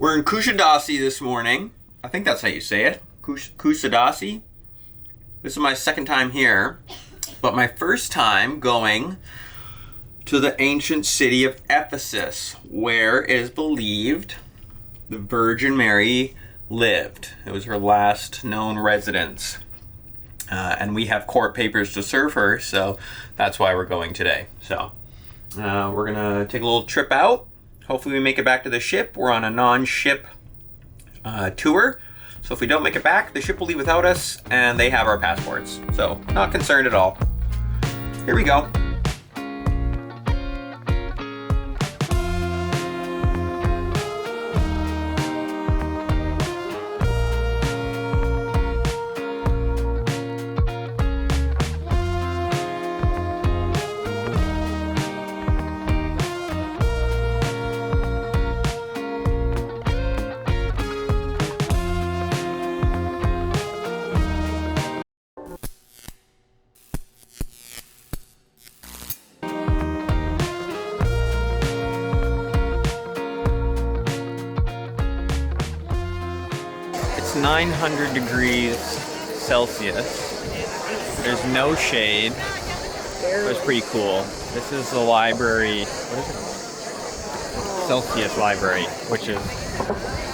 We're in Kusadasi this morning. I think that's how you say it. Kusadasi. This is my second time here, but my first time going to the ancient city of Ephesus, where it is believed the Virgin Mary lived. It was her last known residence. And we have court papers to serve her, so that's why we're going today. So we're gonna take a little trip out. Hopefully we make it back to the ship. We're on a non-ship tour. So if we don't make it back, the ship will leave without us, and they have our passports. So not concerned at all. Here we go. It's 900 degrees Celsius. There's no shade. It was pretty cool. This is the library. What is it? Celsius Library, which is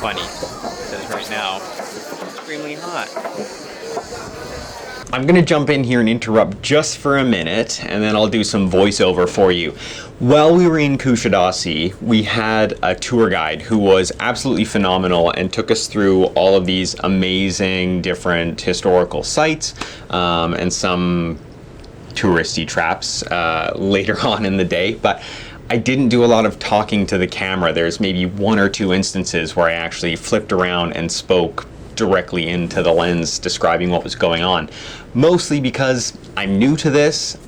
funny because right now it's extremely hot. I'm going to jump in here and interrupt just for a minute, and then I'll do some voiceover for you. While we were in Kusadasi, we had a tour guide who was absolutely phenomenal and took us through all of these amazing different historical sites and some touristy traps later on in the day. But I didn't do a lot of talking to the camera. There's maybe one or two instances where I actually flipped around and spoke directly into the lens describing what was going on. Mostly because I'm new to this.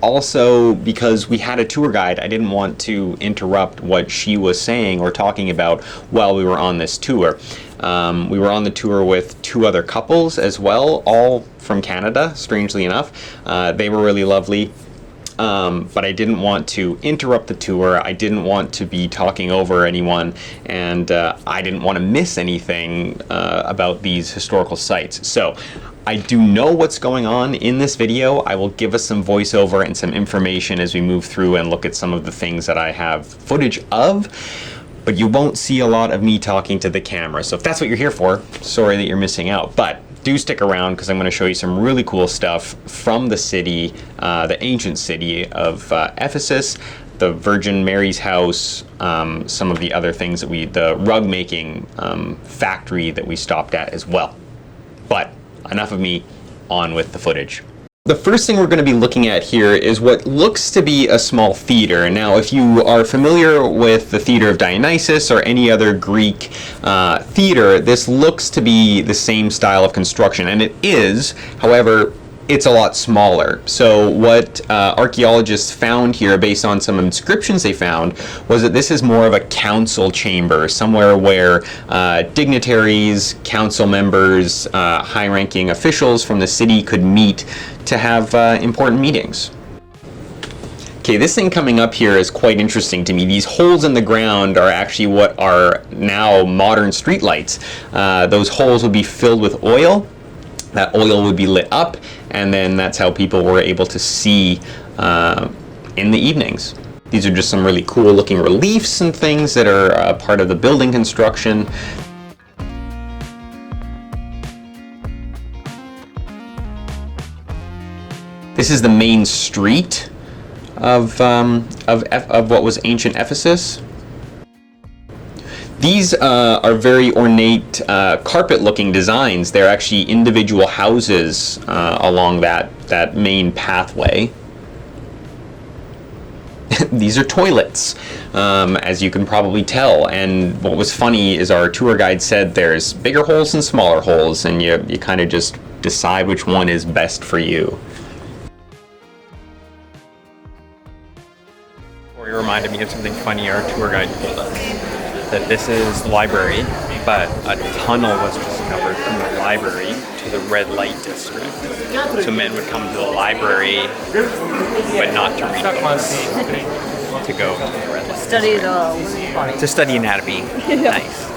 Also because we had a tour guide, I didn't want to interrupt what she was saying or talking about while we were on this tour. We were on the tour with two other couples as well, all from Canada, strangely enough. They were really lovely. But I didn't want to interrupt the tour. I didn't want to be talking over anyone, and I didn't want to miss anything about these historical sites. So I do know what's going on in this video. I will give us some voiceover and some information as we move through and look at some of the things that I have footage of, but you won't see a lot of me talking to the camera. So if that's what you're here for, sorry that you're missing out. But do stick around because I'm going to show you some really cool stuff from the city, the ancient city of Ephesus, the Virgin Mary's house, some of the other things that the rug making factory that we stopped at as well. But enough of me, on with the footage. The first thing we're going to be looking at here is what looks to be a small theater. Now, if you are familiar with the Theater of Dionysus or any other Greek theater, this looks to be the same style of construction, and it is. However, it's a lot smaller. So what archaeologists found here, based on some inscriptions they found, was that this is more of a council chamber, somewhere where dignitaries, council members, high-ranking officials from the city could meet to have important meetings. Okay, this thing coming up here is quite interesting to me. These holes in the ground are actually what are now modern streetlights. Those holes would be filled with oil. That oil would be lit up, and then that's how people were able to see in the evenings. These are just some really cool looking reliefs and things that are part of the building construction. This is the main street of what was ancient Ephesus. These are very ornate carpet-looking designs. They're actually individual houses along that main pathway. These are toilets, as you can probably tell. And what was funny is our tour guide said there's bigger holes and smaller holes, and you kind of just decide which one is best for you. Tori reminded me of something funny our tour guide told us. That this is the library, but a tunnel was discovered from the library to the red light district. So men would come to the library, but not to read books, to go to the red light Study the women's body. to study anatomy. Yeah. Nice.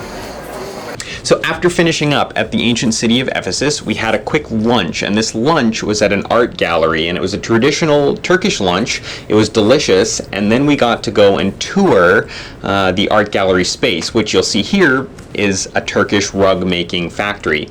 So after finishing up at the ancient city of Ephesus, we had a quick lunch, and this lunch was at an art gallery, and it was a traditional Turkish lunch. It was delicious, and then we got to go and tour the art gallery space, which you'll see here is a Turkish rug making factory.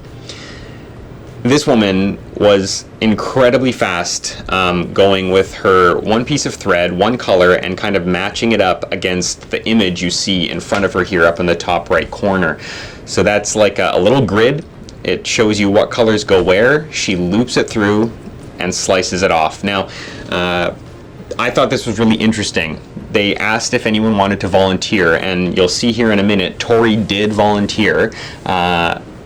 This woman was incredibly fast, going with her one piece of thread, one color, and kind of matching it up against the image you see in front of her here up in the top right corner. So that's like a little grid. It shows you what colors go where. She loops it through and slices it off. Now, I thought this was really interesting. They asked if anyone wanted to volunteer, and you'll see here in a minute, Tori did volunteer.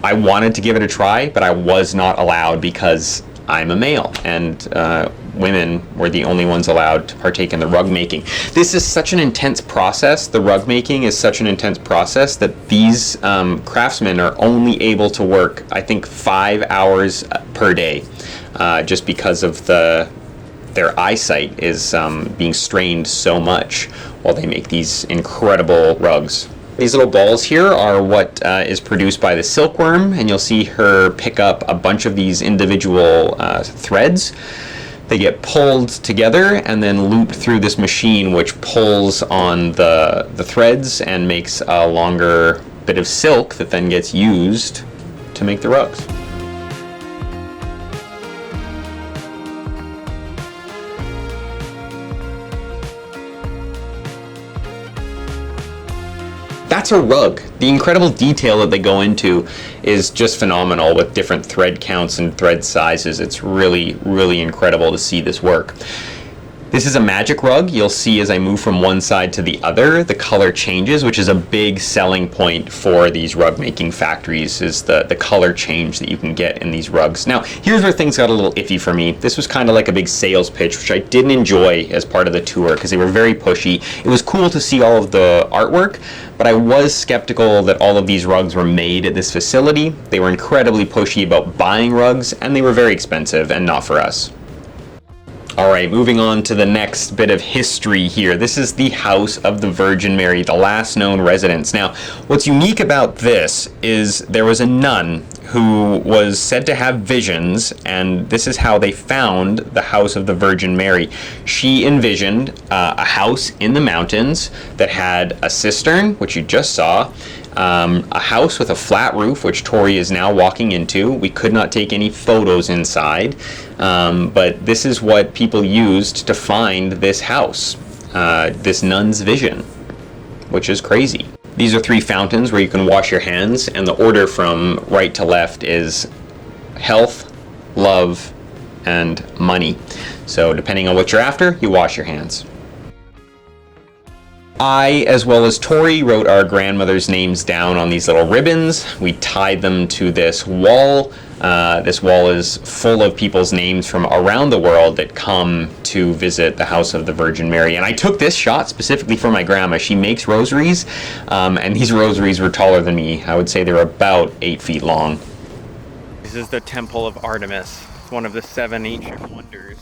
I wanted to give it a try, but I was not allowed because I'm a male, and women were the only ones allowed to partake in the rug making. This is such an intense process. The rug making is such an intense process that these craftsmen are only able to work, I think, 5 hours per day, just because of their eyesight is being strained so much while they make these incredible rugs. These little balls here are what is produced by the silkworm, and you'll see her pick up a bunch of these individual threads. They get pulled together and then looped through this machine, which pulls on the threads and makes a longer bit of silk that then gets used to make the rugs. That's a rug. The incredible detail that they go into is just phenomenal with different thread counts and thread sizes. It's really, really incredible to see this work. This is a magic rug. You'll see as I move from one side to the other, the color changes, which is a big selling point for these rug making factories, is the color change that you can get in these rugs. Now, here's where things got a little iffy for me. This was kind of like a big sales pitch, which I didn't enjoy as part of the tour because they were very pushy. It was cool to see all of the artwork, but I was skeptical that all of these rugs were made at this facility. They were incredibly pushy about buying rugs, and they were very expensive and not for us. All right, moving on to the next bit of history here. This is the House of the Virgin Mary, the last known residence. Now, what's unique about this is there was a nun who was said to have visions, and this is how they found the House of the Virgin Mary. She envisioned a house in the mountains that had a cistern, which you just saw, a house with a flat roof, which Tori is now walking into. We could not take any photos inside, but this is what people used to find this house, this nun's vision, which is crazy. These are 3 fountains where you can wash your hands, and the order from right to left is health, love, and money. So depending on what you're after, you wash your hands. I, as well as Tori, wrote our grandmother's names down on these little ribbons. We tied them to this wall. This wall is full of people's names from around the world that come to visit the House of the Virgin Mary. And I took this shot specifically for my grandma. She makes rosaries, and these rosaries were taller than me. I would say they were about 8 feet long. This is the Temple of Artemis. It's one of the 7 ancient wonders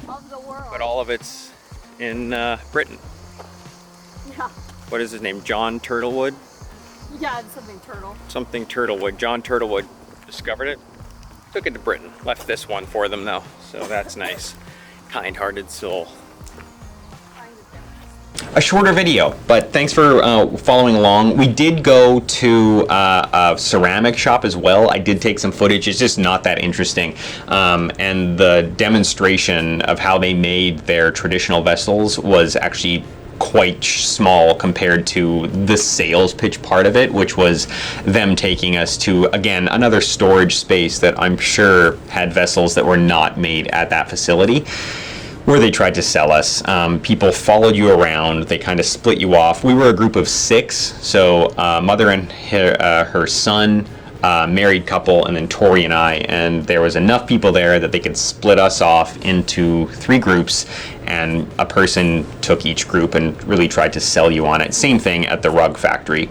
of the world. But all of it's in Britain. Yeah. What is his name? John Turtlewood? Yeah, it's something turtle. Something Turtlewood. John Turtlewood discovered it. Took it to Britain. Left this one for them though, so that's nice. Kind-hearted soul. A shorter video, but thanks for following along. We did go to a ceramic shop as well. I did take some footage. It's just not that interesting. And the demonstration of how they made their traditional vessels was actually quite small compared to the sales pitch part of it, which was them taking us to, again, another storage space that I'm sure had vessels that were not made at that facility, where they tried to sell us. People followed you around. They kind of split you off. We were a group of 6, so mother and her son, married couple, and then Tori and I, and there was enough people there that they could split us off into 3 groups, and a person took each group and really tried to sell you on it. Same thing at the rug factory.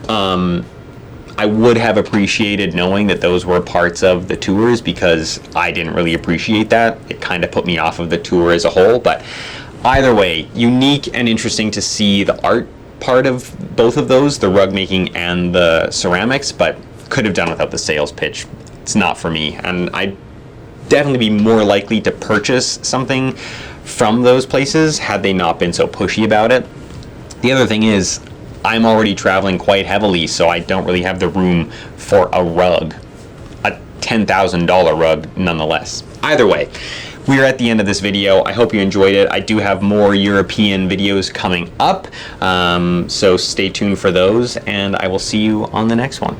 I would have appreciated knowing that those were parts of the tours, because I didn't really appreciate that. It kind of put me off of the tour as a whole, but either way, unique and interesting to see the art part of both of those, the rug making and the ceramics, but could have done without the sales pitch. It's not for me, and I'd definitely be more likely to purchase something from those places had they not been so pushy about it. The other thing is, I'm already traveling quite heavily, so I don't really have the room for a rug. A $10,000 rug, nonetheless. Either way, we're at the end of this video. I hope you enjoyed it. I do have more European videos coming up, so stay tuned for those, and I will see you on the next one.